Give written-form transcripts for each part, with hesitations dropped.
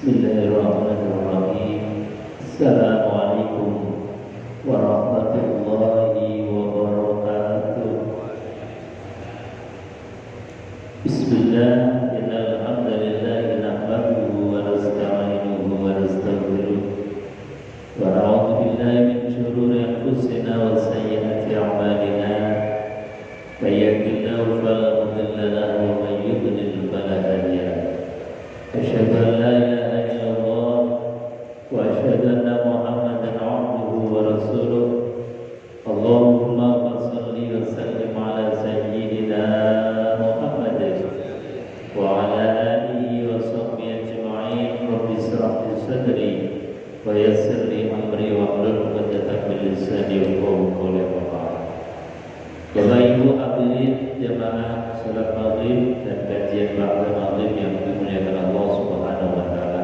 Bismillahirrahmanirrahim. Assalamualaikum warahmatullahi wabarakatuh. Bismillah, innal hamdalillah nahmaduhu wa nasta'inuhu wa nastaghfiruh wa na'udzu billahi min shururi anfusina wa sayyiati a'malina. May yahdihillahu fala mudilla lahu wa may yudlil fala hadiya lahu. Asyhadu an la ilaha illallah wa asyhadu anna Muhammadan 'abduhu wa rasuluh. Allahumma shalli wa sallim ala sayyidina Muhammadin wa ala alihi wa sahbihi ajma'in. Rabbi ishrah li sadri wa yassir li amri wa hlul 'uqdatam min lisani yafqahu qawli. Bapak Ibu hadirin jamaah salat maghrib dan kajian ba'da maghrib yang dimuliakan Allah Subhanahu wa taala.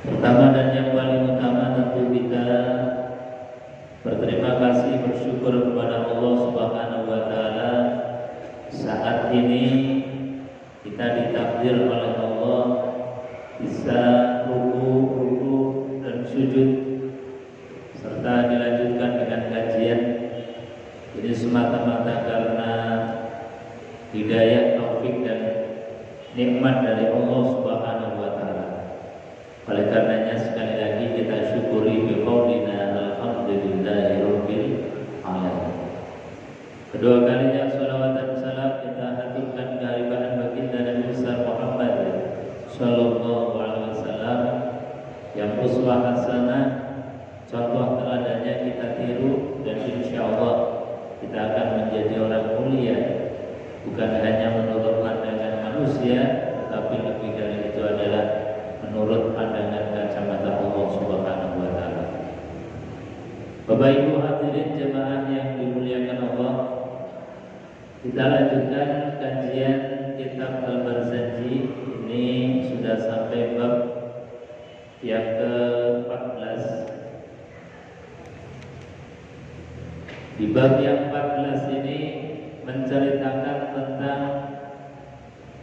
Pertama dan yang paling utama tentu kita berterima kasih, bersyukur kepada Allah Subhanahu wa taala. Saat ini kita ditakdir oleh Allah bisa ruku dan sujud serta dilanjutkan dengan kajian. Ini semata-mata karena hidayah, taufik dan nikmat dari Allah Subhanahu wa taala. Oleh karenanya sekali lagi kita syukuri bi qaulina alhamdulillahirabbil alamin. Kedua kalinya shalawat dan salam kita haturkan kehadiran baginda Nabi besar Muhammad sallallahu alaihi wasallam yang uswah hasanah, contoh teladannya kita tiru, dan insyaallah kita akan menjadi orang mulia, bukan hanya menurut pandangan manusia, tetapi lebih dari itu adalah menurut pandangan kacamata Allah Subhanahu wa taala. Bapak Ibu hadirin jemaah yang dimuliakan Allah, kita lanjutkan kajian kitab Al-Barzanji. Ini sudah sampai bab yang ke-14. Di bab yang 14 ini menceritakan tentang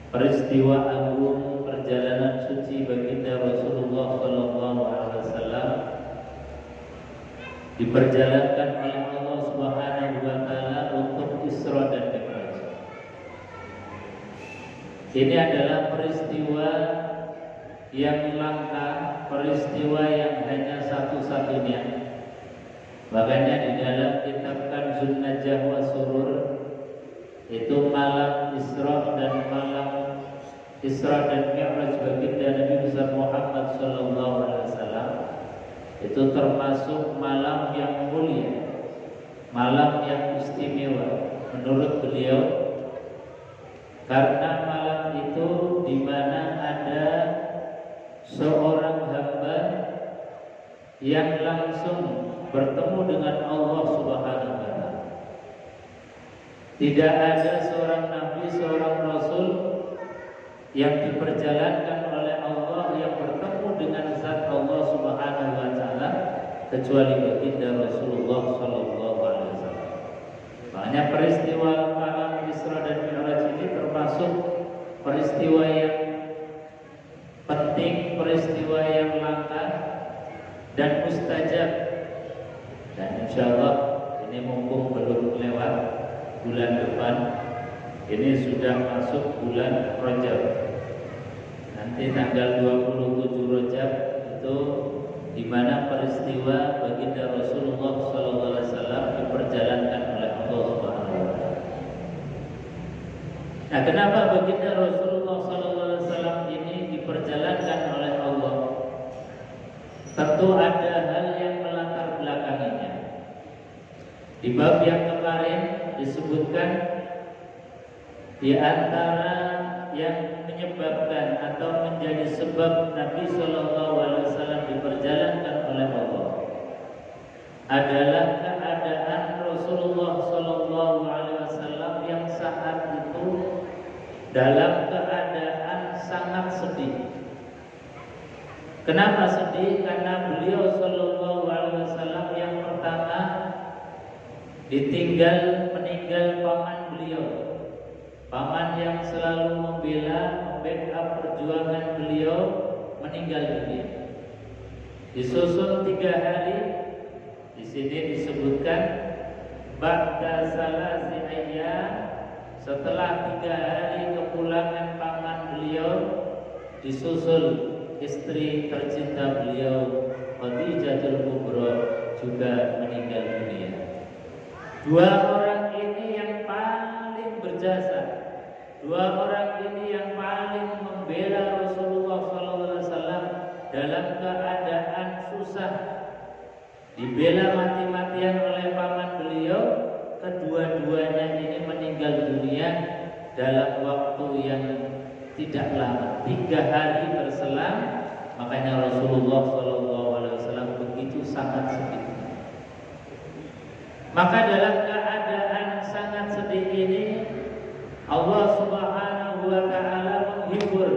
peristiwa agung perjalanan suci baginda Rasulullah SAW diperjalankan oleh Allah Subhanahu wa taala untuk Isra dan Mi'raj. Ini adalah peristiwa yang langka, peristiwa yang hanya satu-satunya. Makanya di dalam kitab Kanzun Najah wa Surur itu malam Isra dan Mi'raj baginda Nabi besar Muhammad sallallahu alaihi wasallam itu termasuk malam yang mulia, malam yang istimewa menurut beliau, karena malam itu di mana ada seorang hamba yang langsung bertemu dengan Allah Subhanahu wa taala. Tidak ada seorang nabi, seorang rasul yang diperjalankan oleh Allah yang bertemu dengan zat Allah Subhanahu wa taala kecuali baginda Rasulullah sallallahu alaihi wasallam. Makanya peristiwa malam Isra dan Mi'raj ini termasuk peristiwa yang penting, peristiwa yang langka dan mustajab. Dan insyaallah ini mumpung belum lewat bulan depan, ini sudah masuk bulan Rajab. Nanti tanggal 27 Rajab itu di mana peristiwa baginda Rasulullah SAW diperjalankan oleh Allah Subhanahu wa taala. Nah, kenapa baginda Rasulullah SAW ini diperjalankan oleh Allah? Tentu ada hal yang melatar belakanginya. Di bab yang kemarin disebutkan di antara yang menyebabkan atau menjadi sebab Nabi Shallallahu Alaihi Wasallam diperjalankan oleh Allah adalah keadaan Rasulullah Shallallahu Alaihi Wasallam yang saat itu dalam keadaan sangat sedih. Kenapa sedih? Karena beliau Shallallahu Alaihi Wasallam yang pertama meninggal paman beliau, paman yang selalu membela, membackup perjuangan beliau meninggal dunia. Disusul 3 hari. Di sini disebutkan ba'da salasi ayyam, setelah 3 hari kepulangan paman beliau, disusul istri tercinta beliau Khadijatul Kubra juga meninggal dunia. 2 orang ini yang paling berjasa, 2 orang ini yang paling membela Rasulullah SAW dalam keadaan susah, dibela mati-matian oleh paman beliau. Kedua-duanya ini meninggal dunia dalam waktu yang tidak lama, 3 hari berselang. Makanya Rasulullah SAW begitu sangat sedih. Maka dalam keadaan sangat sedih ini, Allah Subhanahu wa Ta'ala menghibur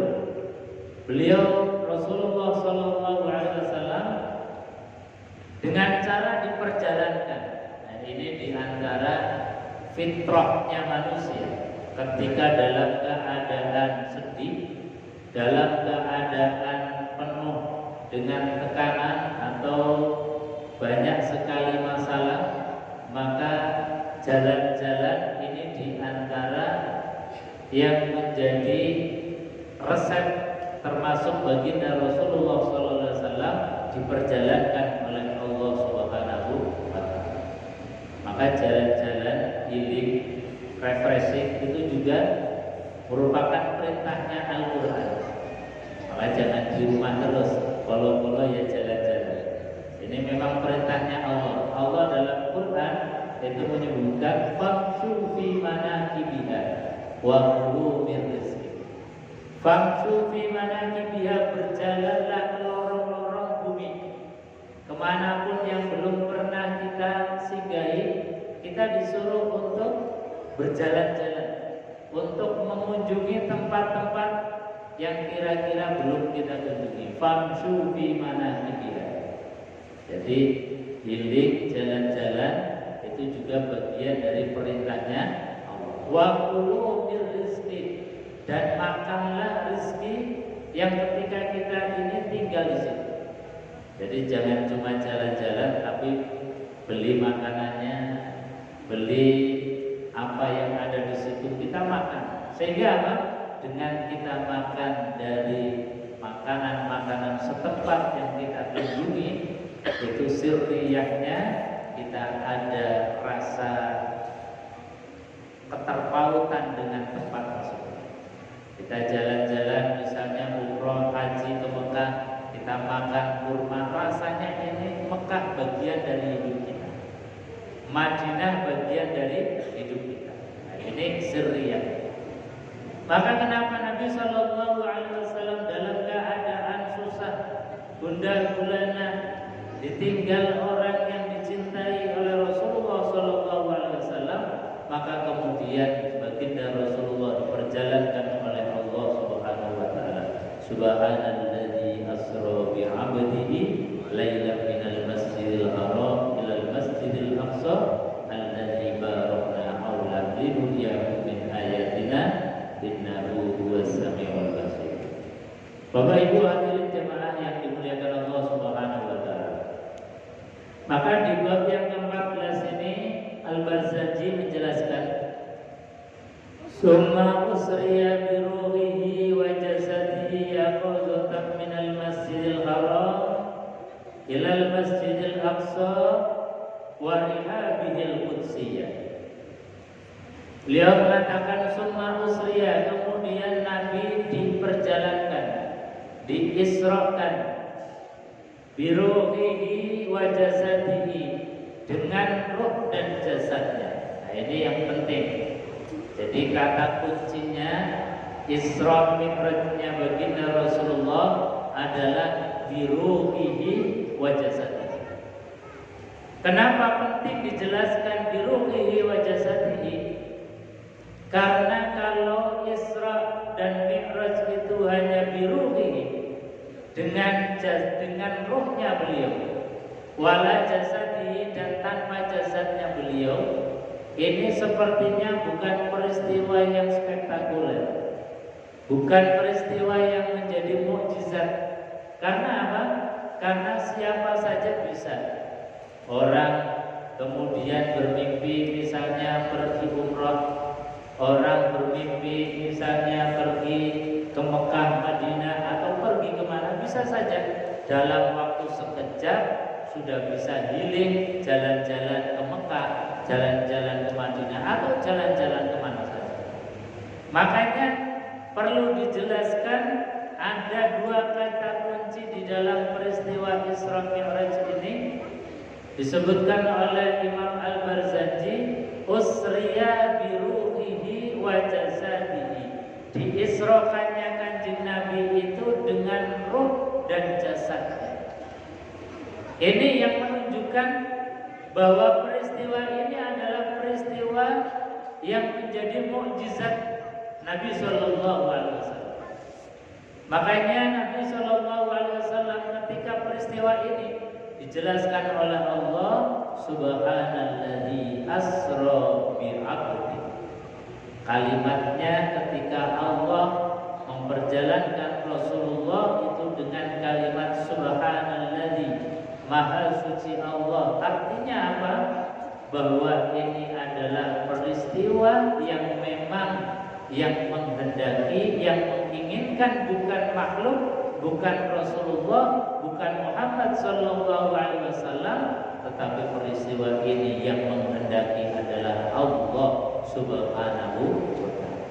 beliau Rasulullah SAW dengan cara diperjalankan. Nah, ini diantara fitrahnya manusia. Ketika dalam keadaan sedih, dalam keadaan penuh dengan tekanan atau banyak sekali masalah, maka jalan-jalan ini diantara yang menjadi resep termasuk baginda Rasulullah SAW diperjalankan oleh Allah Subhanahu wa Ta'ala. Maka jalan-jalan healing, refreshing itu juga merupakan perintahnya Al-Quran. Maka jangan di rumah terus, kalau ya jalan-jalan. Ini memang perintahnya Allah. Allah dalam Quran itu menyebutkan famshu fi manakibiha wa kulu min rizqi. Famshu fi manakibiha, berjalanlah ke lorong-lorong bumi. Kemanapun yang belum pernah kita singgahi, kita disuruh untuk berjalan-jalan, untuk mengunjungi tempat-tempat yang kira-kira belum kita kunjungi. Famshu fi manakibiha. Jadi healing, jalan-jalan itu juga bagian dari perintahnya Allah. Wa kulu min rizqi, dan makanlah rezeki yang ketika kita ini tinggal di situ. Jadi jangan cuma jalan-jalan, tapi beli makanannya, beli apa yang ada di situ kita makan. Sehingga apa? Dengan kita makan dari makanan-makanan setempat yang kita kunjungi, itu sirriyahnya kita ada rasa keterpautan dengan tempat tersebut. Kita jalan-jalan misalnya umroh haji ke Mekah, kita makan kurma, rasanya ini Mekah bagian dari hidup kita, Madinah bagian dari hidup kita. Nah, ini sirriyah. Maka kenapa Nabi SAW dalam keadaan susah, gundah gulana, ditinggal orang yang dicintai oleh Rasulullah SAW, maka kemudian baginda Rasulullah diperjalankan oleh Allah Subhanahu wa Ta'ala. Subhanalladzi asra bi 'abdihi lailan minal masjidil haram ilal masjidil aqsa alladzi barakna hawla linuriyahu min ayatina innahu huwas samiul basir. Bapak Ibu hadirin jemaah yang dimuliakan Allah Subhanahu wa Ta'ala. Maka di bab yang ke-14 ini Al-Barzanji menjelaskan summa usriya bi ruhihi wa jasadihi yaqudatan minal masjidil haram ilal masjidil aqsa wa rihabihil qudsiyah. Beliau mengatakan summa usriya, kemudian Nabi diperjalankan, diisrakan biruhihi wa jasadihi, dengan ruh dan jasadnya. Nah, ini yang penting. Jadi kata kuncinya Isra Mi'rajnya baginda Rasulullah adalah biruhihi wa jasadihi. Kenapa penting dijelaskan biruhihi wa jasadihi? Karena kalau Isra dan Mi'raj itu hanya biruhihi, dengan ruhnya beliau, wala jasadihi, dan tanpa jasadnya beliau, ini sepertinya bukan peristiwa yang spektakuler, bukan peristiwa yang menjadi mukjizat, Karena apa? Karena siapa saja bisa. Orang kemudian bermimpi misalnya pergi umrah, orang bermimpi misalnya pergi ke Mekah, Madinah, atau pergi kemana, bisa saja dalam waktu sekejap sudah bisa healing, jalan-jalan ke Mekah, jalan-jalan ke Madinah, atau jalan-jalan kemana saja. Makanya perlu dijelaskan ada dua kata kunci di dalam peristiwa Isra Mi'raj ini. Disebutkan oleh Imam Al-Barzanji, usriya bi ruhihi wa jasadihi. Diisrokannya Kanjeng Nabi itu dengan ruh dan jasadnya. Ini yang menunjukkan bahwa peristiwa ini adalah peristiwa yang menjadi mukjizat Nabi Shallallahu Alaihi Wasallam. Makanya Nabi Shallallahu Alaihi Wasallam ketika peristiwa ini dijelaskan oleh Allah, Subhanalladzi asra bi 'abdi. Kalimatnya ketika Allah memperjalankan Rasulullah itu dengan kalimat Subhanalladzi, Maha suci Allah. Artinya apa? Bahwa ini adalah peristiwa yang memang yang menghendaki, yang menginginkan bukan makhluk, bukan Rasulullah, bukan Muhammad sallallahu alaihi wasallam, tetapi peristiwa ini yang menghendaki adalah Allah Subhanahu wa ta'ala.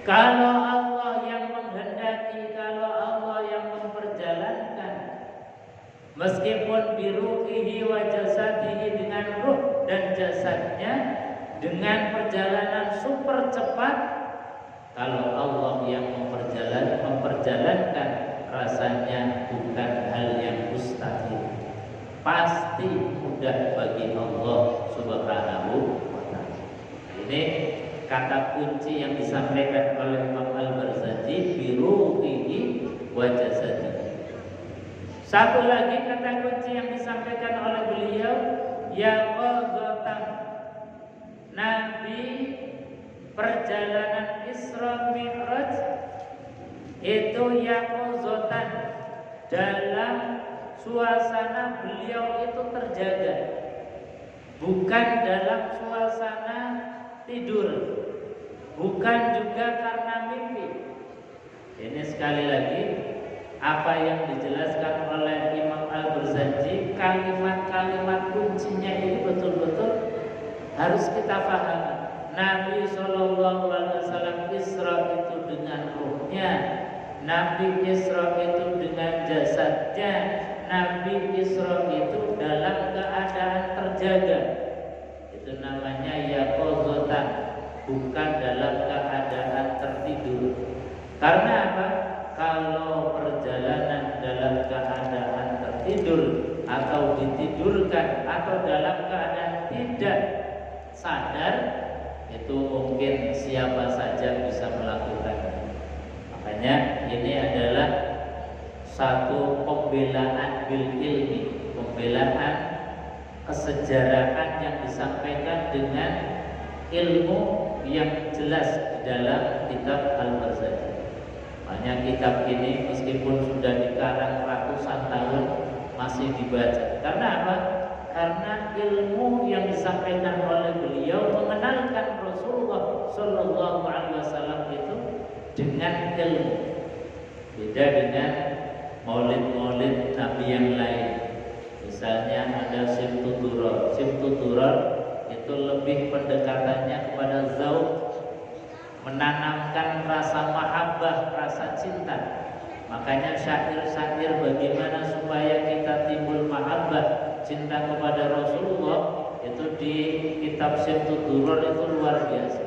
Kalau Allah yang menghendaki, kalau Allah yang memperjalankan, meskipun biruhihi wa jasadihi, dengan ruh dan jasadnya, dengan perjalanan super cepat, kalau Allah yang memperjalankan, rasanya bukan hal yang mustahil, pasti mudah bagi Allah Subhanahu wa ta'ala. Ini kata kunci yang disampaikan oleh Imam Al-Barzanji, biruhihi wa jasadihi. Satu lagi kata kunci yang disampaikan oleh beliau, yaqadzatan. Nabi perjalanan Isra Mi'raj itu yaqadzatan, dalam suasana beliau itu terjaga, bukan dalam suasana tidur, bukan juga karena mimpi. Ini sekali lagi apa yang dijelaskan oleh Imam Al-Barzanji, kalimat-kalimat kuncinya ini betul-betul harus kita pahami. Nabi Shallallahu Alaihi Wasallam Isra itu dengan ruhnya, Nabi Isra itu dengan jasadnya, Nabi Isra itu dalam keadaan terjaga. Itu namanya yaqadzatan, bukan dalam keadaan tertidur. Karena apa? Kalau perjalanan dalam keadaan tertidur atau ditidurkan atau dalam keadaan tidak sadar, itu mungkin siapa saja bisa melakukan. Makanya ini adalah satu pembelaan bil ilmi, pembelaan kesejarahan yang disampaikan dengan ilmu yang jelas di dalam kitab Al-Barzanji. Makanya kitab ini meskipun sudah dikarang ratusan tahun masih dibaca. Karena apa? Karena ilmu yang disampaikan oleh beliau mengenalkan Rasulullah Shallallahu Alaihi Wasallam itu dengan ilmu. Beda dengan maulid-maulid Nabi yang lain. Misalnya ada Sibtu Duror. Sibtu Duror itu lebih pendekatannya kepada zauq, menanamkan rasa mahabbah, rasa cinta. Makanya syair-syair bagaimana supaya kita timbul mahabbah, cinta kepada Rasulullah, itu di kitab Sibtu Duror itu luar biasa.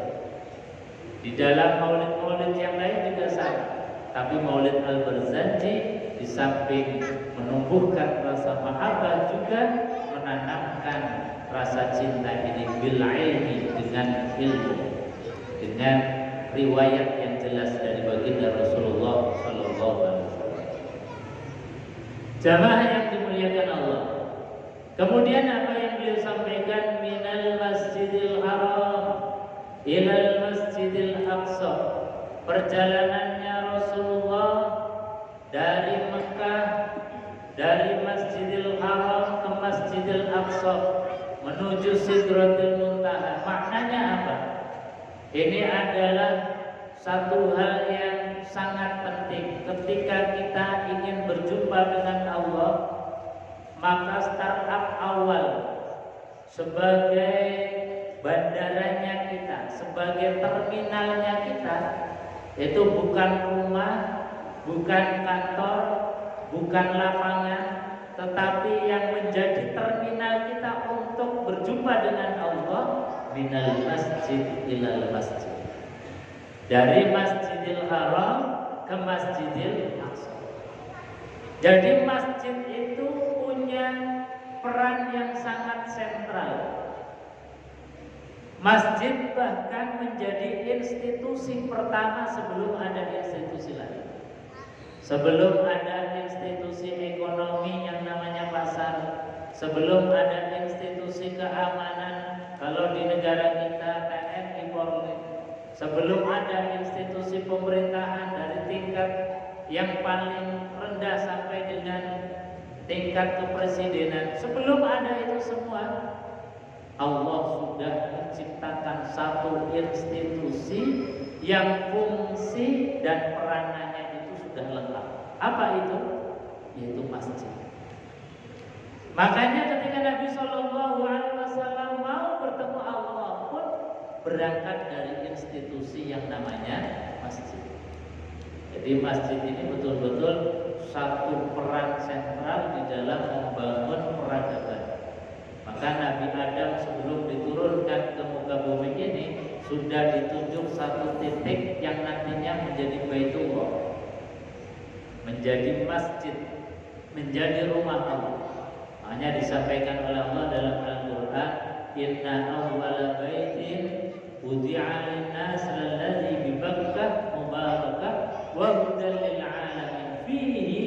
Di dalam maulid-maulid yang lain juga sama. Tapi maulid Al-Barzanji di samping menumbuhkan rasa mahabbah juga menanamkan rasa cinta ini bil ilmi, dengan ilmu, dengan riwayat yang jelas dari baginda Rasulullah Sallallahu Alaihi Wasallam. Jamaah yang dimuliakan Allah. Kemudian apa yang beliau sampaikan, minal Masjidil Haram ilal Masjidil Aqsa. Perjalanannya Rasulullah dari Mekah, dari Masjidil Haram ke Masjidil Aqsa menuju Sidratul Muntaha. Maknanya apa? Ini adalah satu hal yang sangat penting. Ketika kita ingin berjumpa dengan Allah, maka startup awal sebagai bandaranya kita, sebagai terminalnya kita, itu bukan rumah, bukan kantor, bukan lapangan, tetapi yang menjadi terminal kita untuk berjumpa dengan Allah, minal masjid ilal masjid, dari Masjidil Haram ke Masjidil Aqsa. Jadi masjid itu punya peran yang sangat sentral. Masjid bahkan menjadi institusi pertama sebelum ada institusi lain. Sebelum ada institusi ekonomi yang namanya pasar, sebelum ada institusi keamanan, kalau di negara kita TNI Polri, sebelum ada institusi pemerintahan dari tingkat yang paling rendah sampai dengan tingkat kepresidenan, sebelum ada itu semua, Allah sudah menciptakan satu institusi yang fungsi dan peranannya itu sudah lengkap. Apa itu? Yaitu masjid. Makanya ketika Nabi SAW mau bertemu Allah pun berangkat dari institusi yang namanya masjid. Jadi masjid ini betul-betul satu peran sentral di dalam membangun peradaban. Maka Nabi Adam sebelum diturunkan ke muka bumi ini sudah ditunjuk satu titik yang nantinya menjadi Baitullah, menjadi masjid, menjadi rumah Allah. Makanya disampaikan oleh Allah dalam Al-Quran, Inna awwala baitin wudi'a lin-nas lalladzi bi Bakkah mubarakah wa hudan lil 'alamin fihi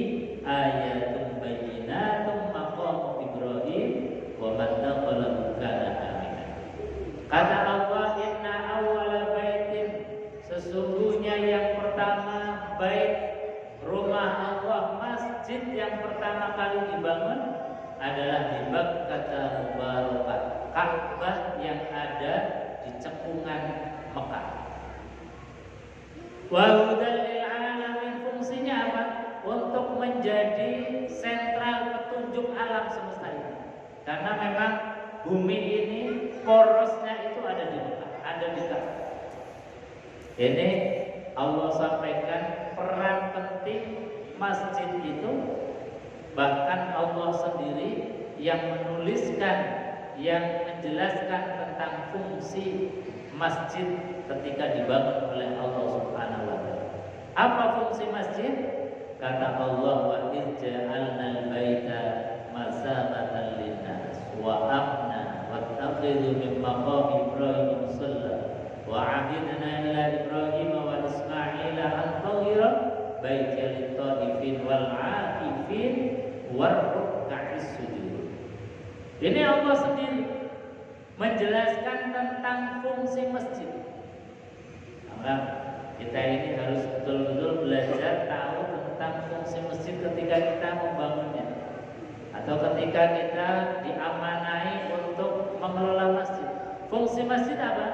ayatun bayyinatun maqam Ibrahim wa man dakhalahu kana aminan. Kata Allah, inna awwala baitin, sesungguhnya yang pertama bait, rumah Allah, masjid yang pertama kali dibangun adalah di Bakkah Mubarakah, Ka'bah yang ada di cekungan Mekah. Wa hudan lil 'alamin, fungsinya apa? Untuk menjadi sentral petunjuk alam semesta ini. Karena memang bumi ini porosnya itu ada di Mekah, ada di Ka'bah. Ini Allah sampaikan peran penting masjid itu. Bahkan Allah sendiri yang menuliskan, yang menjelaskan tentang fungsi masjid ketika dibangun oleh Allah Subhanahu wa taala. Apa fungsi masjid? Kata Allah, wa ja'alnal baita masabatan linnas wa amna wattakhidhu min maqami Ibrahim musalla wa 'ahidna ila Ibrahim wa Ismail an tahira baiti lit-taifin wal 'akifin warruk'is sujud. Ini Allah sendiri menjelaskan tentang fungsi masjid. Maka kita ini harus betul-betul belajar tahu tentang fungsi masjid ketika kita membangunnya, atau ketika kita diamanai untuk mengelola masjid. Fungsi masjid apa?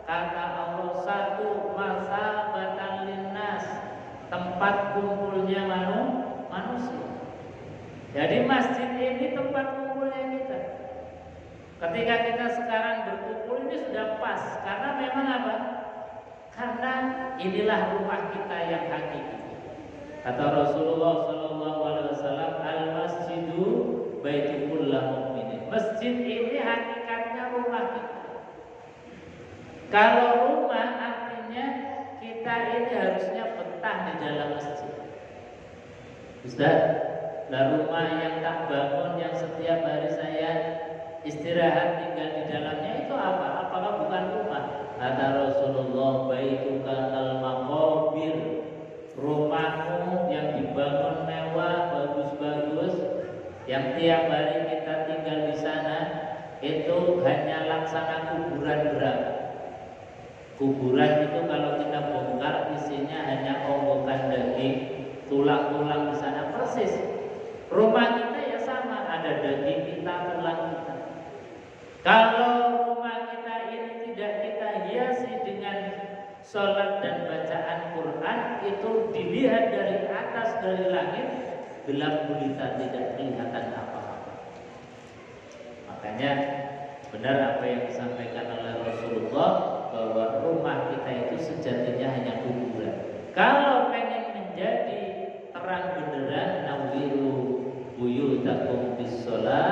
Kata Allah, satu, masabatan linnas, tempat kumpulnya manusia. Jadi masjid ini tempat kumpulnya kita. Ketika kita sekarang berkumpul ini sudah pas, karena memang apa? Karena inilah rumah kita yang hakiki. Kata Rasulullah SAW, al-masjidu baitul mu'minin. Masjid ini hakikatnya rumah kita. Kalau rumah artinya kita ini harusnya betah di dalam masjid. Ustaz, nah rumah yang tak bangun, yang setiap hari saya istirahat tinggal di dalamnya, itu apa? Apakah bukan rumah? Kata Rasulullah, baituka al-maqabir, rumahmu yang dibangun mewah, bagus-bagus, yang tiap hari kita tinggal di sana, itu hanya laksana kuburan berapa? Kuburan itu kalau kita bongkar isinya hanya onggokan daging, tulang-tulang itu dilihat dari atas dari langit, gelap gulita, tidak kelihatan apa-apa. Makanya benar apa yang disampaikan oleh Rasulullah bahwa rumah kita itu sejatinya hanya kuburan. Kalau pengen menjadi terang benderang, nawiru buyutakum bis-shalah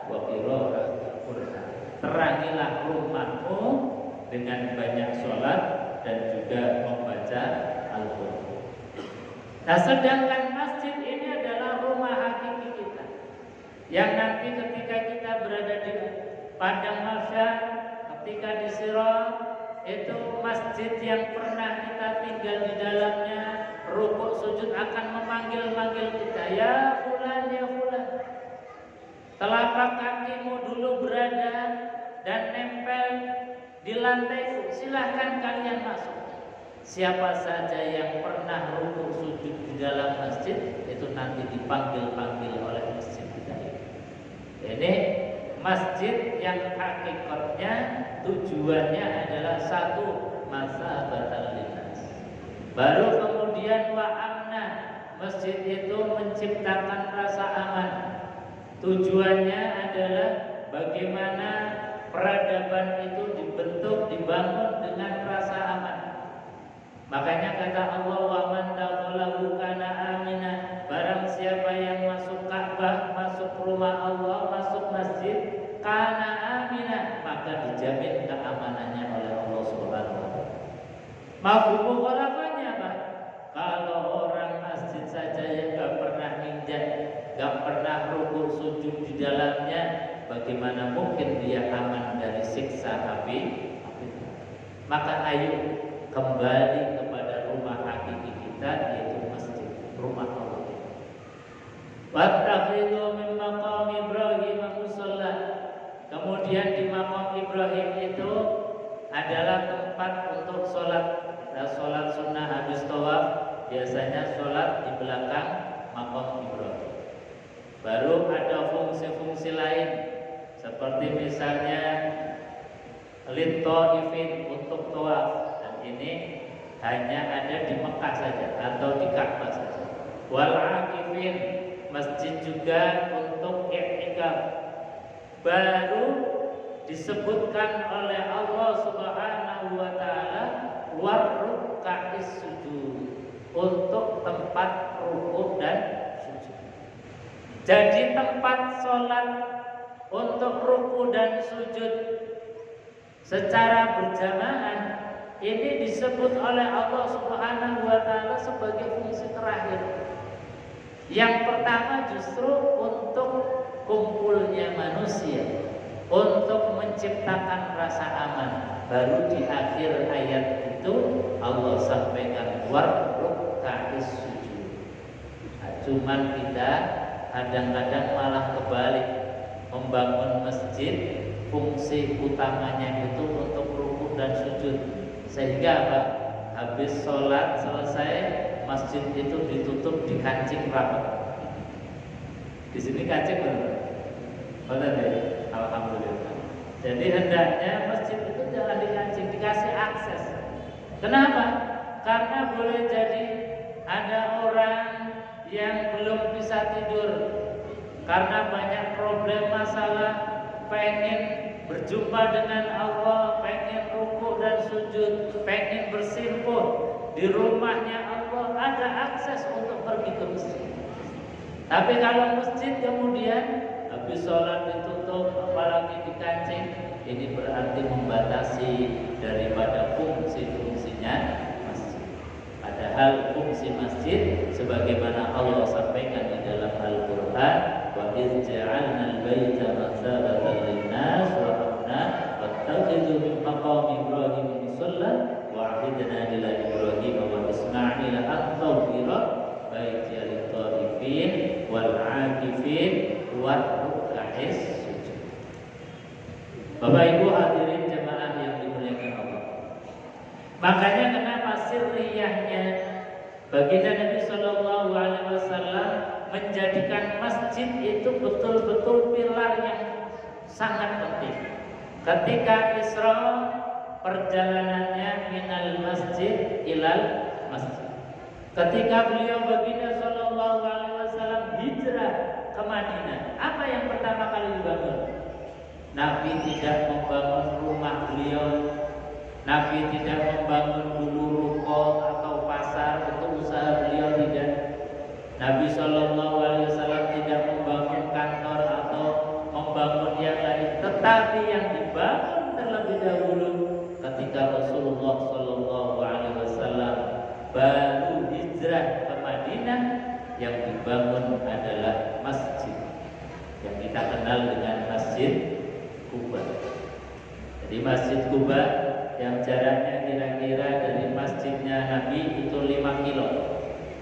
wa qira'atil Qur'an. Terangilah rumahmu dengan banyak sholat dan juga membaca Al-Quran. Nah, sedangkan masjid ini adalah rumah hakiki kita, yang nanti ketika kita berada di padang mahsyar, ketika di Sirat, itu masjid yang pernah kita tinggal di dalamnya, rukuk sujud akan memanggil-manggil kita, ya fulan, ya fulan. Telapak kakimu dulu berada dan nempel di lantai, silahkan kalian masuk. Siapa saja yang pernah rukuk sujud di dalam masjid itu nanti dipanggil-panggil oleh masjid kita ini. Ini masjid yang hakikatnya tujuannya adalah satu, masa batal linnas. Baru kemudian wa amna, masjid itu menciptakan rasa aman. Tujuannya adalah bagaimana peradaban itu dibentuk, dibangun dengan rasa aman. Makanya kata Allah, wa man dakhalahu kana amina. Barang siapa yang masuk Ka'bah, masuk rumah Allah, masuk masjid, kana amina, maka dijamin keamanannya oleh Allah Subhanahu wa taala. Mafhum mukhalafahnya apa? Kalau orang masjid saja yang enggak pernah injak, enggak pernah rukuk sujud di dalamnya, bagaimana mungkin dia aman dari siksa api? Maka ayo kembali kepada rumah hakiki kita, yaitu masjid, rumah Allah. Wattakhidhu min maqam Ibrahim musalla. Kemudian di maqam Ibrahim itu adalah tempat untuk sholat. Sholat sunnah habis tawaf biasanya sholat di belakang maqam Ibrahim. Baru ada fungsi-fungsi lain seperti misalnya lit-taifin untuk tawaf, dan ini hanya ada di Mekah saja atau di Ka'bah saja. Wal-akifin, masjid juga untuk i'tikaf. Baru disebutkan oleh Allah Subhanahu wa taala warruk'is sujud, untuk tempat rukuk dan sujud. Jadi tempat sholat untuk ruku dan sujud secara berjamaah ini disebut oleh Allah Subhanahu wa taala sebagai fungsi terakhir. Yang pertama justru untuk kumpulnya manusia, untuk menciptakan rasa aman. Baru di akhir ayat itu Allah sampaikan warruk'is sujud. Nah, cuman kita kadang-kadang malah kebalik, membangun masjid fungsi utamanya itu untuk rukuk dan sujud, sehingga apa? Habis sholat selesai masjid itu ditutup di kancing rapat. Di sini kancing benar ya? Alhamdulillah. Jadi hendaknya masjid itu jangan dikancing, dikasih akses. Kenapa? Karena boleh jadi ada orang yang belum bisa tidur karena banyak problem masalah, pengen berjumpa dengan Allah, pengen rukuk dan sujud, pengen bersimpuh di rumahnya Allah, ada akses untuk pergi ke masjid. Tapi kalau masjid kemudian habis sholat ditutup, apalagi dikancing, ini berarti membatasi daripada fungsi-fungsinya masjid. Padahal fungsi masjid sebagaimana Allah sampaikan di dalam Al-Quran, wa idz ja'alna al-baita mathabatan lin-nas wa amna wattakhidhu min maqami Ibrahim musalla wa 'ahidna ila Ibrahim wa Isma'ila an tahhira baiti lit-taifin wal-'akifin war-ruk'is sujud. Bapak Ibu hadirin jemaah yang dimuliakan Allah. Makanya kenapa sirriyahnya baginda Nabi Shallallahu Alaihi Wasallam menjadikan masjid itu betul-betul pilar yang sangat penting. Ketika Isra, perjalanannya minal masjid ilal masjid. Ketika beliau baginda Shallallahu Alaihi Wasallam hijrah ke Madinah, apa yang pertama kali dibangun? Nabi tidak membangun rumah beliau, Nabi tidak membangun dulu ruko atau pasar untuk usaha beliau, tidak. Nabi Shallallahu Alaihi Wasallam tidak membangun kantor atau membangun yang lain, tetapi yang dibangun terlebih dahulu ketika Rasulullah Shallallahu Alaihi Wasallam baru hijrah ke Madinah, yang dibangun adalah masjid yang kita kenal dengan Masjid Kuba. Jadi Masjid Kuba yang jaraknya kira-kira dari masjidnya Nabi itu 5 kilo.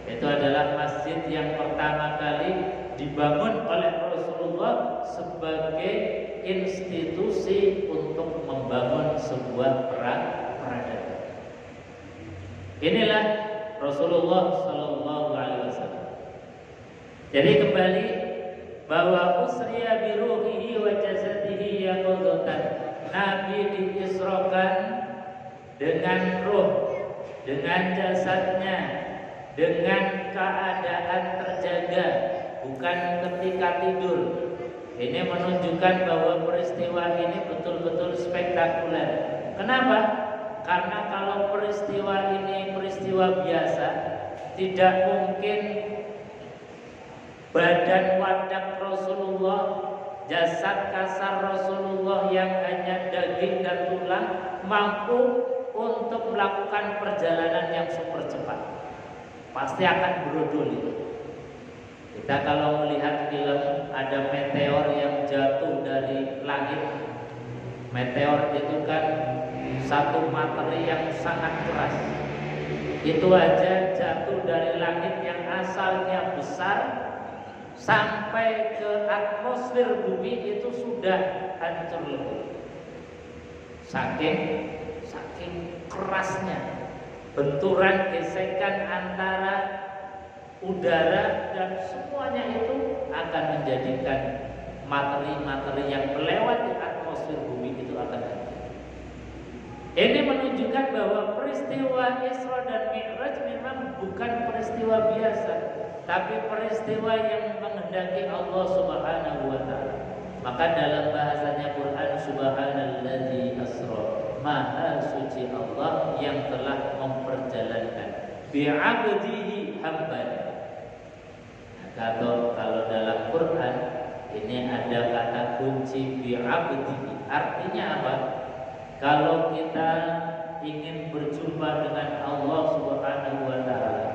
Itu adalah masjid yang pertama kali dibangun oleh Rasulullah sebagai institusi untuk membangun sebuah peradaban. Inilah Rasulullah Sallallahu Alaihi Wasallam. Jadi kembali bahwa usriya biruhihi wa jasadihi yaqudatan, Nabi diisrokan dengan ruh, dengan jasadnya, dengan keadaan terjaga, bukan ketika tidur. Ini menunjukkan bahwa peristiwa ini betul-betul spektakuler. Kenapa? Karena kalau peristiwa ini peristiwa biasa, tidak mungkin badan wadak Rasulullah, jasad kasar Rasulullah yang hanya daging dan tulang mampu untuk melakukan perjalanan yang super cepat. Pasti akan brodol. Kita kalau melihat film ada meteor yang jatuh dari langit. Meteor itu kan satu materi yang sangat keras. Itu aja jatuh dari langit yang asalnya besar sampai ke atmosfer bumi itu sudah hancur lebur. Saking kerasnya benturan gesekan antara udara dan semuanya itu akan menjadikan materi-materi yang melewati atmosfer bumi itu akan hancur. Ini menunjukkan bahwa peristiwa Isra dan Mi'raj memang bukan peristiwa biasa, tapi peristiwa yang menghendaki Allah Subhanahu wa taala. Maka dalam bahasanya Quran, subhanalladzi asra, maha suci Allah yang telah memperjalankan bi'abdihi hambanya. Kalau dalam Quran ini ada kata kunci bi'abdihi. Artinya apa? Kalau kita ingin berjumpa dengan Allah Subhanahu wa taala,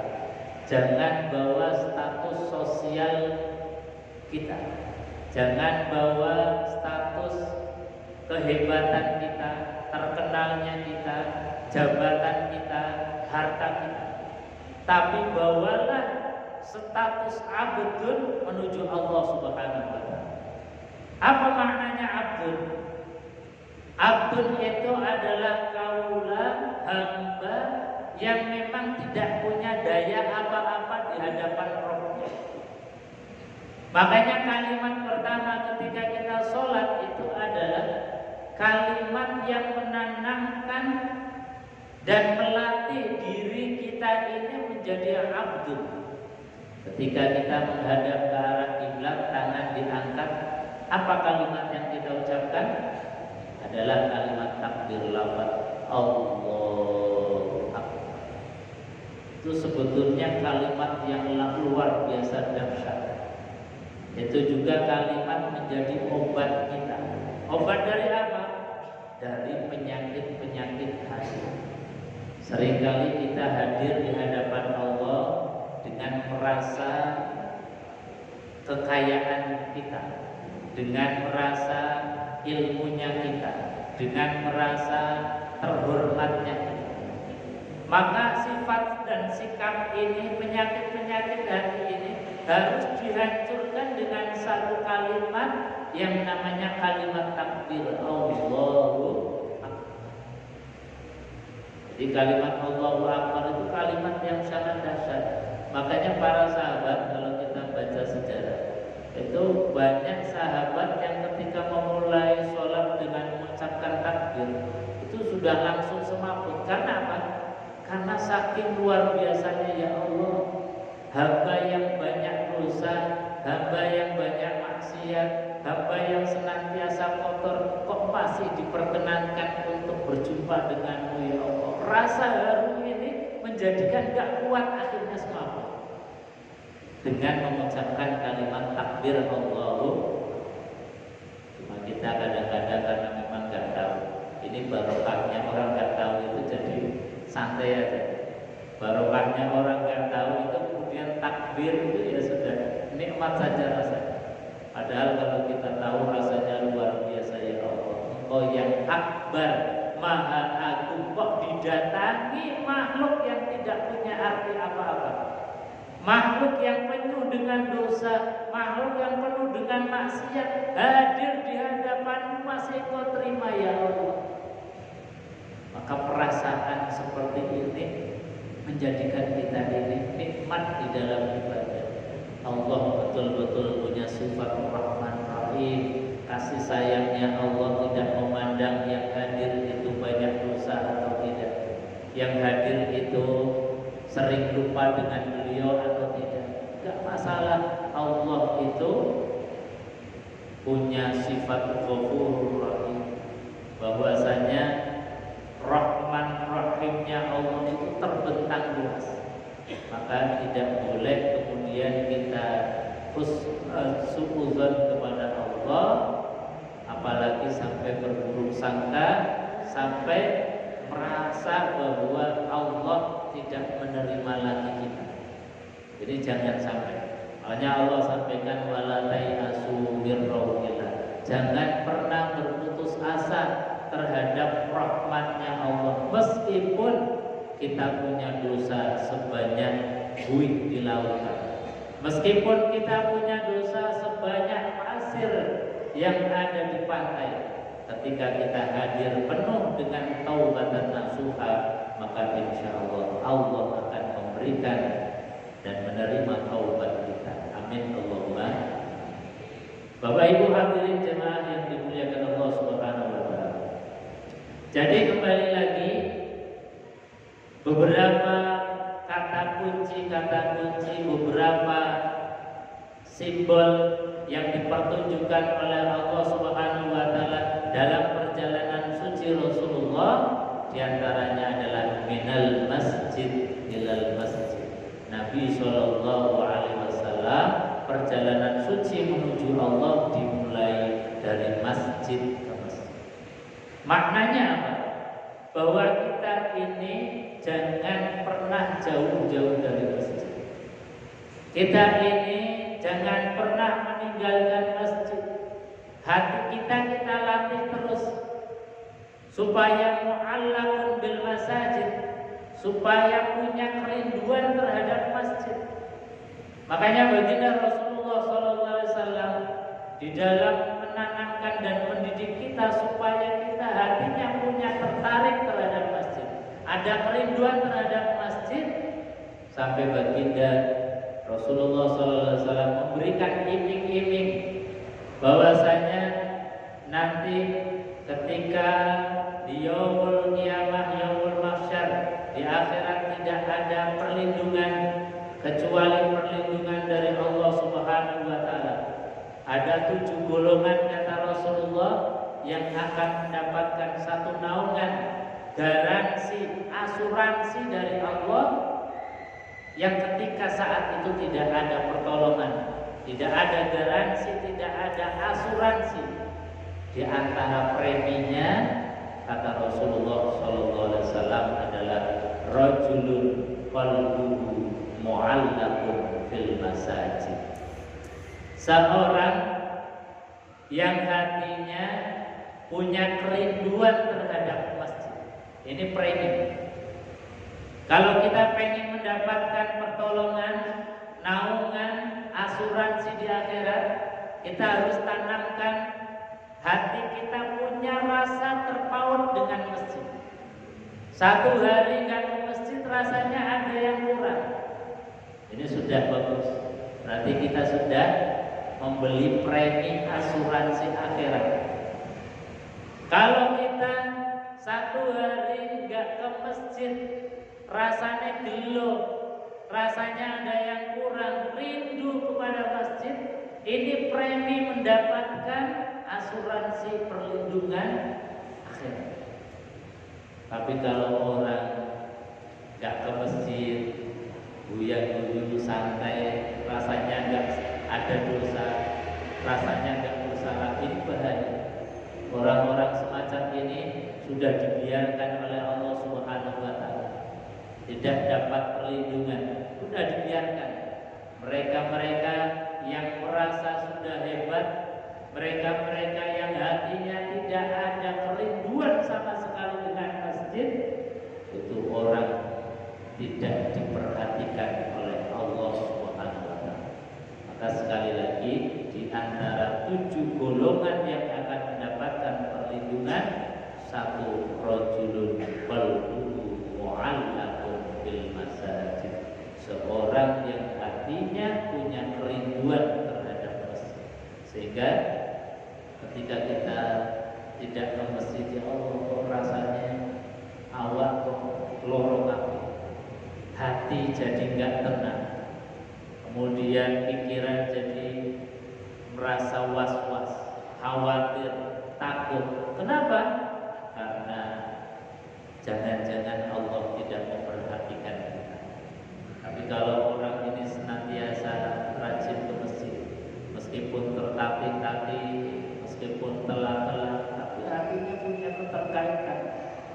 jangan bawa status sosial kita, jangan bawa status kehebatan kita, terkenalnya kita, jabatan kita, harta kita, tapi bawalah status abdun menuju Allah Subhanahu wa taala. Apa maknanya abdun? Abdun itu adalah kaula, hamba yang memang tidak punya daya apa-apa di hadapan Rabbnya. Makanya kalimat pertama ketika kita sholat itu adalah kalimat yang menanamkan dan melatih diri kita ini menjadi abdun. Ketika kita menghadap ke arah kiblat, tangan diangkat, apa kalimat yang kita ucapkan? Adalah kalimat takbir lafaz Allahu Akbar. Itu sebetulnya kalimat yang luar biasa dahsyat. Itu juga kalimat menjadi obat kita. Obat dari apa? Dari penyakit-penyakit hati. Seringkali kita hadir di hadapan Allah dengan merasa kekayaan kita, dengan merasa ilmunya kita, dengan merasa terhormatnya kita. Maka sifat dan sikap ini, penyakit-penyakit hati ini harus dihancurkan dengan satu kalimat yang namanya kalimat takbir Allahu Akbar. Jadi kalimat Allahu Akbar itu kalimat yang sangat dahsyat. Makanya para sahabat, kalau kita baca sejarah, itu banyak sahabat yang ketika memulai sholat dengan mengucapkan takbir itu sudah langsung semaput. Karena apa? Karena saking luar biasanya, ya Allah, hamba yang banyak dosa, hamba yang banyak maksiat, hamba yang senantiasa kotor, kok masih diperkenankan untuk berjumpa denganmu ya Allah. Rasa haru ini menjadikan gak kuat akhirnya semua dengan mengucapkan kalimat takbir Allahu. Cuma kita kadang-kadang karena memang gak tahu, ini barokahnya orang gak tahu itu jadi santai aja. Barokahnya orang gak tahu itu kemudian takbir itu ya sudah nikmat saja rasanya. Padahal kalau kita tahu rasanya luar biasa ya Allah. Engkau yang akbar, maha agung, kok didatangi makhluk yang tidak punya arti apa-apa, makhluk yang penuh dengan dosa, makhluk yang penuh dengan maksiat, hadir di hadapanmu masih kau terima ya Allah. Maka perasaan seperti ini menjadikan kita ini nikmat di dalam ibadah. Allah betul-betul punya sifat Rahman Rahim. Kasih sayangnya Allah tidak memandang yang hadir itu banyak dosa atau tidak, yang hadir itu sering lupa dengan beliau atau tidak. Gak masalah. Allah itu punya sifat Ghafurur Rahim, bahwasanya Rahman Rahimnya Allah itu terbentang luas. Maka tidak boleh kemudian kita suudzon kepada Allah, apalagi sampai berburuk sangka, sampai merasa bahwa Allah tidak menerima lagi kita. Jadi jangan sampai. Makanya Allah sampaikan wala tayasu mir rauhillah. Jangan pernah berputus asa terhadap rahmatnya Allah, meskipun kita punya dosa sebanyak buih di lautan, meskipun kita punya dosa sebanyak pasir yang ada di pantai. Ketika kita hadir penuh dengan taubat dan nasuha, maka insya Allah Allah akan memberikan dan menerima taubat kita. Amin Allahumma. Bapak Ibu hadirin jemaah yang dimuliakan Allah Subhanahu wa taala. Jadi kembali lagi, beberapa kata kunci, beberapa simbol yang dipertunjukkan oleh Allah Subhanahu wa taala dalam perjalanan suci Rasulullah, diantaranya adalah minal masjid ilal masjid. Nabi Shallallahu Alaihi Wasallam perjalanan suci menuju Allah dimulai dari masjid ke masjid. Maknanya apa? Bahwa kita ini jangan pernah jauh-jauh dari masjid. Kita ini jangan pernah meninggalkan masjid. Hati kita latih terus supaya mu'allaqun bil masajid, supaya punya kerinduan terhadap masjid. Makanya baginda Rasulullah SAW di dalam menanamkan dan mendidik kita supaya kita hatinya punya tertarik terhadap masjid, ada kerinduan terhadap masjid, sampai baginda Rasulullah SAW memberikan iming-iming bahwasanya nanti ketika di yaumul qiyamah, yaumul mahsyar, di akhirat tidak ada perlindungan kecuali perlindungan dari Allah Subhanahu wa taala. Ada 7 golongan kata Rasulullah yang akan mendapatkan satu naungan garansi, asuransi dari Allah, yang ketika saat itu tidak ada pertolongan, tidak ada garansi, tidak ada asuransi. Di antara preminya kata Rasulullah SAW adalah rajulun qalbuhu mu'allaqun fil masajid. Seorang yang hatinya punya kerinduan terhadap masjid. Ini premi. Kalau kita pengen mendapatkan pertolongan, naungan, asuransi di akhirat, kita harus tanamkan hati kita punya rasa terpaut dengan masjid. Satu hari nggak ke masjid rasanya ada yang kurang. Ini sudah bagus. Berarti kita sudah membeli premi asuransi akhirat. Kalau kita satu hari nggak ke masjid, rasanya gelo, rasanya ada yang kurang, rindu kepada masjid, ini premi mendapatkan asuransi perlindungan akhirat. Tapi kalau orang nggak ke masjid, guyu santai, rasanya nggak ada dosa, rasanya nggak bersalah, ini bahaya. Orang-orang semacam ini sudah dibiarkan oleh Allah Subhanahu wa Ta'ala, tidak dapat perlindungan, sudah dibiarkan. Mereka-mereka yang merasa sudah hebat, mereka-mereka yang hatinya tidak ada kerinduan sama sekali dengan masjid, itu orang tidak diperhatikan oleh Allah Subhanahu wa Ta'ala. Maka sekali lagi, di antara 7 golongan yang akan mendapatkan perlindungan, 1, rajulun qalbuhu mu'allaqun bil masajid, seorang yang hatinya punya kerinduan terhadap masjid, sehingga ketika kita tidak ke masjid, ya Allah, kok rasanya awak kok lorong aku, hati jadi nggak tenang, kemudian pikiran jadi merasa was-was, khawatir, takut. Kenapa? Karena jangan-jangan Allah tidak memperhatikan kita. Tapi kalau orang ini senantiasa rajin ke masjid, meskipun tertatih-tatih, meskipun telat-telat, tapi hatinya punya keterkaitan,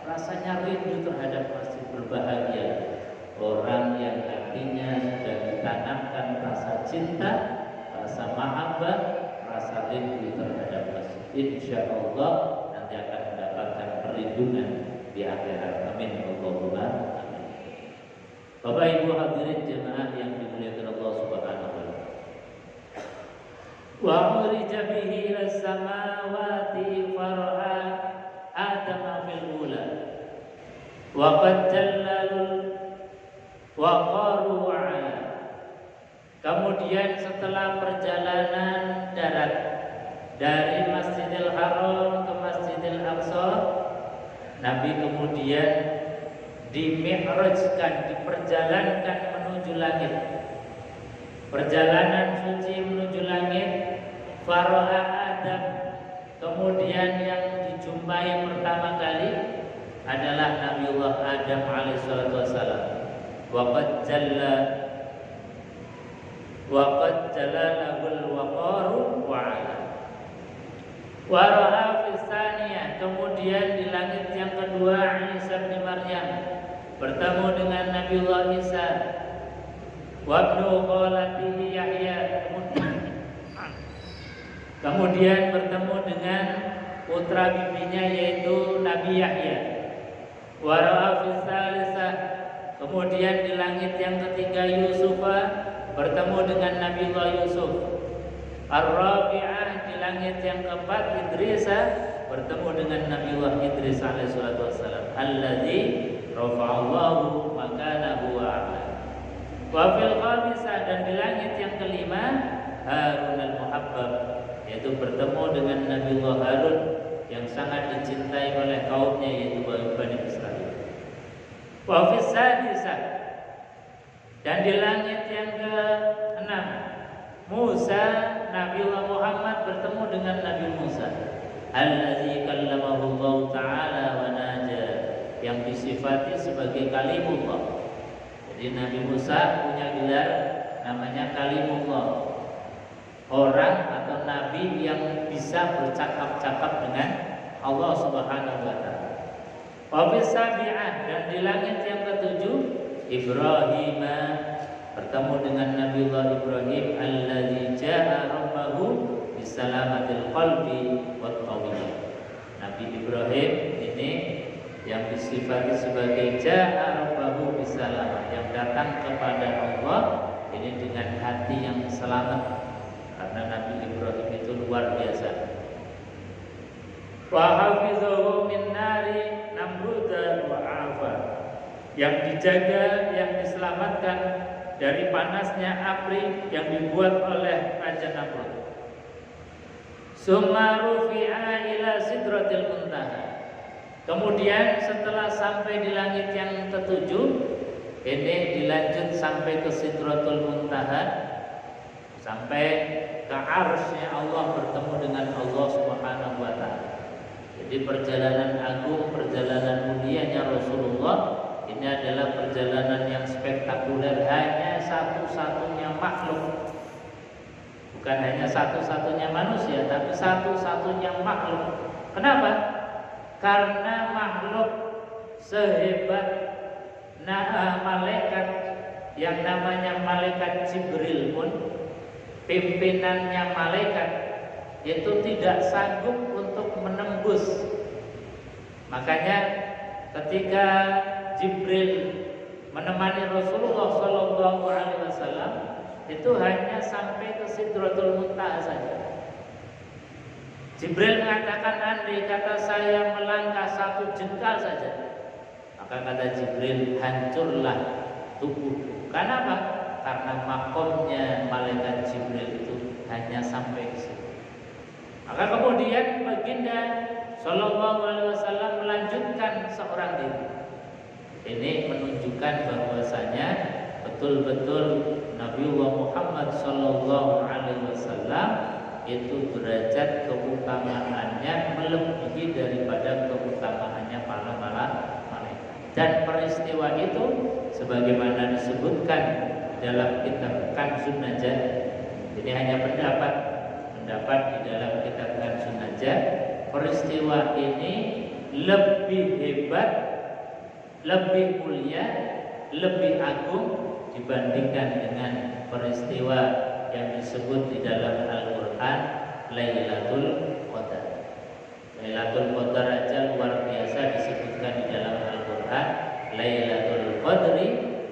rasanya rindu terhadap masjid, berbahagia. Orang yang hatinya sudah ditanamkan rasa cinta, rasa mahabbah, rasa rindu terhadap masjid, insya Allah nanti akan mendapatkan perlindungan di akhirat. Amin Allahumma amin. Bapak Ibu hadirin jemaah yang dimuliakan Allah Subhanahu wa Ta'ala. Wa urija bihi ila samawati far'a Adam fil ula wa qad jallalul wa qaru ala. Kemudian setelah perjalanan darat dari Masjidil Haram ke Masjidil Aqsa, Nabi kemudian dimi'rajkan, diperjalankan menuju langit. Perjalanan suci menuju langit, Fara'a Adam. Kemudian yang dijumpai pertama kali adalah Nabiullah Adam alaihissalatu wassalam. Waqad jalalahul waqaru wa'ala. Wara'a fis tsaniyah. Kemudian di langit yang kedua, Isa bin Maryam bertemu dengan Nabiullah Isa. Wabnu khalatihi Yahya. Kemudian bertemu dengan putra bibinya yaitu Nabi Yahya. Wara'a fis tsalisah. Kemudian di langit yang ketiga Yusufa bertemu dengan Nabiullah Yusuf. Ar-Rabi'ah, di langit yang keempat Idrisa bertemu dengan Nabiullah Idris alaihissalatu wassalam. Alladzi rafa'allahu makanahu wa'ala. Wa fil khamisah, dan di langit yang kelima Harun al-Muhabbab, yaitu bertemu dengan Nabiullah Harun yang sangat dicintai oleh kaumnya yaitu Bani Israil. Wa fis sadisah, dan di langit yang ke-6 Musa, Nabiullah Muhammad bertemu dengan Nabi Musa. Allazi kallamahu Allah Ta'ala wa naja, yang disifati sebagai kalimullah. Jadi Nabi Musa punya gelar namanya kalimullah, orang atau nabi yang bisa bercakap-cakap dengan Allah Subhanahu wa Ta'ala. Wa fis sabi'ah, dan di langit yang ketujuh Ibrahim, bertemu dengan Nabiullah Ibrahim. Allazi ja'a rabbahu bisalamatil qalbi wat tawiyah. Nabi Ibrahim ini yang disifati sebagai ja'a rabbahu bisalamah, yang datang kepada Allah ini dengan hati yang selamat, karena Nabi Ibrahim itu luar biasa. Wa hafizahu min nari Namrud wa afa, yang dijaga, yang diselamatkan dari panasnya api yang dibuat oleh Raja Namrud. Summa rufi'a ila sidratil muntaha. Kemudian setelah sampai di langit yang ketujuh, ini dilanjut sampai ke Sidratul Muntaha. sampai ke arsy-Nya Allah, bertemu dengan Allah Subhanahu wa taala. Jadi perjalanan agung, perjalanan mulianya Rasulullah ini adalah perjalanan yang spektakuler, hanya satu-satunya makhluk, bukan hanya satu-satunya manusia, tapi satu-satunya makhluk. Kenapa? Karena makhluk sehebat malaikat yang namanya malaikat Jibril pun, pimpinannya malaikat itu tidak sanggup untuk menembus. Makanya ketika Jibril menemani Rasulullah Shallallahu Alaihi Wasallam itu hanya sampai ke Sidratul Muntaha saja. Jibril mengatakan, andai kata saya melangkah satu jengkal saja, maka kata Jibril, hancurlah tubuhku. Kenapa? Karena makomnya malaikat Jibril itu hanya sampai ke situ. Maka kemudian baginda Shallallahu Alaihi Wasallam melanjutkan seorang diri. Ini menunjukkan bahwasanya betul-betul Nabiullah Muhammad Shallallahu Alaihi Wasallam itu derajat keutamaannya melebihi daripada keutamaannya para malaikat. Dan peristiwa itu sebagaimana disebutkan dalam kitab Kanzun Najah, ini hanya pendapat di dalam kitab Kanzun Najah, peristiwa ini lebih hebat, lebih mulia, lebih agung dibandingkan dengan peristiwa yang disebut di dalam Al-Quran Lailatul Qadar. Lailatul Qadar aja luar biasa disebutkan di dalam Al-Quran, Lailatul Qadri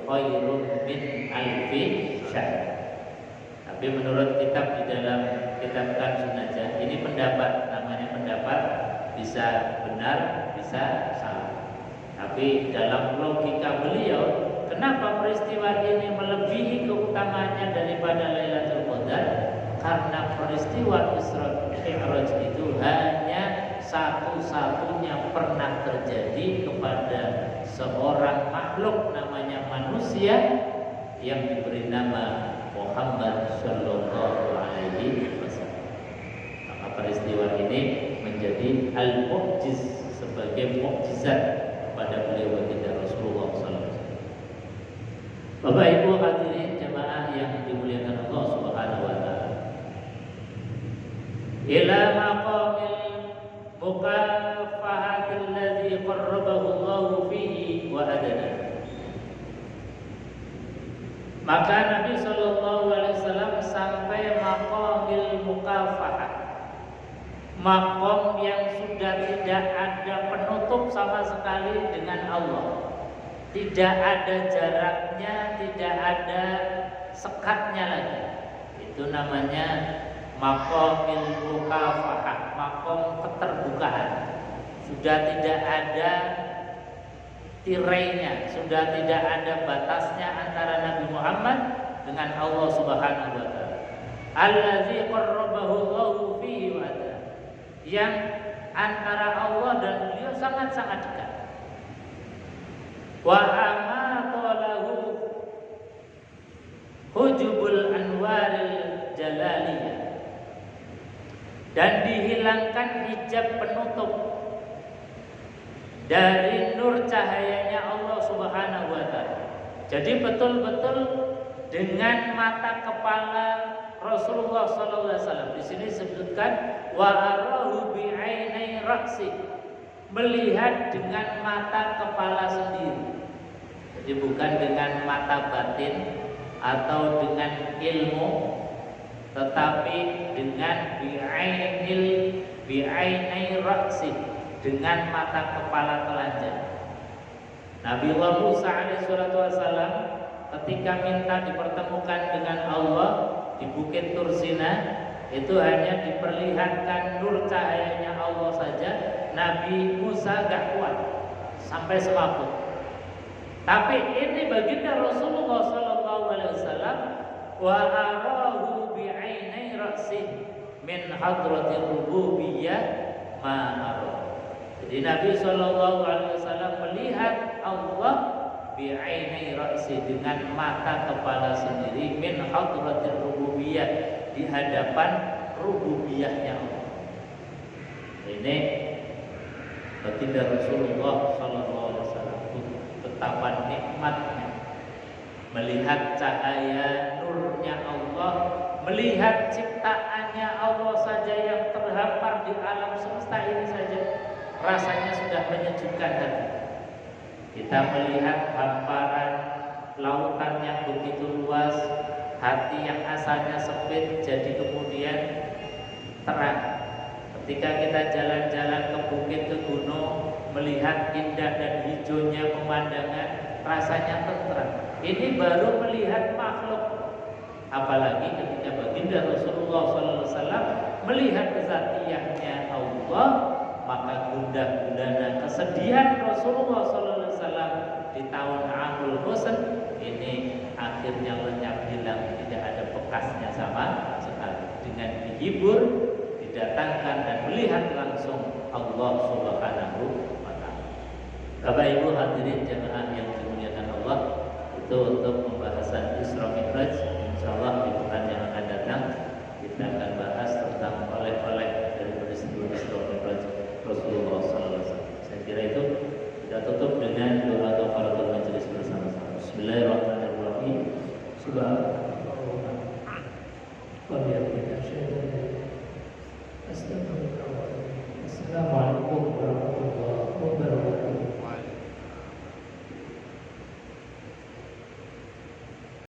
khairum min alfi syahr. Tapi menurut kitab di dalam kitab Kanzun Najah, ini pendapat, namanya pendapat, bisa benar, bisa salah. Tapi dalam logika beliau, kenapa peristiwa ini melebihi keutamaannya daripada Lailatul Qadar? Karena peristiwa Isra Mi'raj itu hanya satu-satunya pernah terjadi kepada seorang makhluk namanya manusia yang diberi nama Muhammad Sallallahu Alaihi Wasallam. Maka peristiwa ini menjadi al-mu'jiz, sebagai mukjizat pada beliau baginda Rasulullah SAW. Bapak Ibu hadirin jemaah yang dimuliakan Allah Subhanahu wa taala. Ila maqamil mukafahatil ladzi qarrabahu Allah fihi wa adana. Maka Nabi Sallallahu Alaihi Wasallam sampai maqamil mukafahah, makom yang sudah tidak ada penutup sama sekali dengan Allah, tidak ada jaraknya, tidak ada sekatnya lagi. Itu namanya maqamil mukafahah, makom keterbukaan. Sudah tidak ada tirainya, sudah tidak ada batasnya antara Nabi Muhammad dengan Allah Subhanahu wa taala. Allazi qarrabahu Allahu fihi wa adana, yang antara Allah dan beliau sangat-sangat dekat. Wa amatalahu hujubul anwaril jalaliyah, dan dihilangkan hijab penutup dari nur cahayanya Allah Subhanahu wa taala. Jadi betul-betul dengan mata kepala Rasulullah sallallahu alaihi wasallam. Di sini disebutkan wa arahu bi ainai ra'si, melihat dengan mata kepala sendiri. Jadi bukan dengan mata batin atau dengan ilmu, tetapi dengan bi ainai ra'si, dengan mata kepala telanjang. Nabi Musa alaihissalam ketika minta dipertemukan dengan Allah di Bukit Tursina, itu hanya diperlihatkan nur cahayanya Allah saja. Nabi Musa gak kuat sampai semaput. Tapi ini baginda Rasulullah Sallallahu Alaihi Wasallam, wa arahu bi ainai ra'si min hadratir rububiyyah ma ara. Jadi Nabi Shallallahu Alaihi Wasallam melihat Allah bi'ainai ra'si, dengan mata kepala sendiri, min hadratir rububiyyah uluhiyah, di hadapan rububiyahnya Allah. Ini baginda Rasulullah SAW betapa nikmatnya melihat cahaya nurnya Allah, melihat ciptaannya Allah saja yang terhampar di alam semesta ini saja rasanya sudah menyejukkan hati. Kita melihat hamparan lautan yang begitu luas, hati yang asalnya sempit jadi kemudian terang. Ketika kita jalan-jalan ke bukit, ke gunung, melihat indah dan hijaunya pemandangan, rasanya tenteram. Ini baru melihat makhluk. Apalagi ketika baginda Rasulullah SAW melihat kesatiannya Allah, maka gundah gulana kesedihan Rasulullah SAW di tahun Amul Husain ini akhirnya lenyap hilang, tidak ada bekasnya sama sekali. Dengan dihibur, didatangkan dan melihat langsung Allah Subhanahu wa Ta'ala. Bapak Ibu hadirin jemaah yang dimuliakan Allah, itu untuk pembahasan Isra Mi'raj. Insyaallah di pekan yang akan datang kita akan bahas tentang oleh-oleh dari peristiwa Isra Mi'raj Rasulullah SAW. Saya kira itu kita tutup dengan doa kafaratul majelis bersama-sama. Bismillahirrahmanirrahim. Assalamualaikum warahmatullahi wabarakatuh.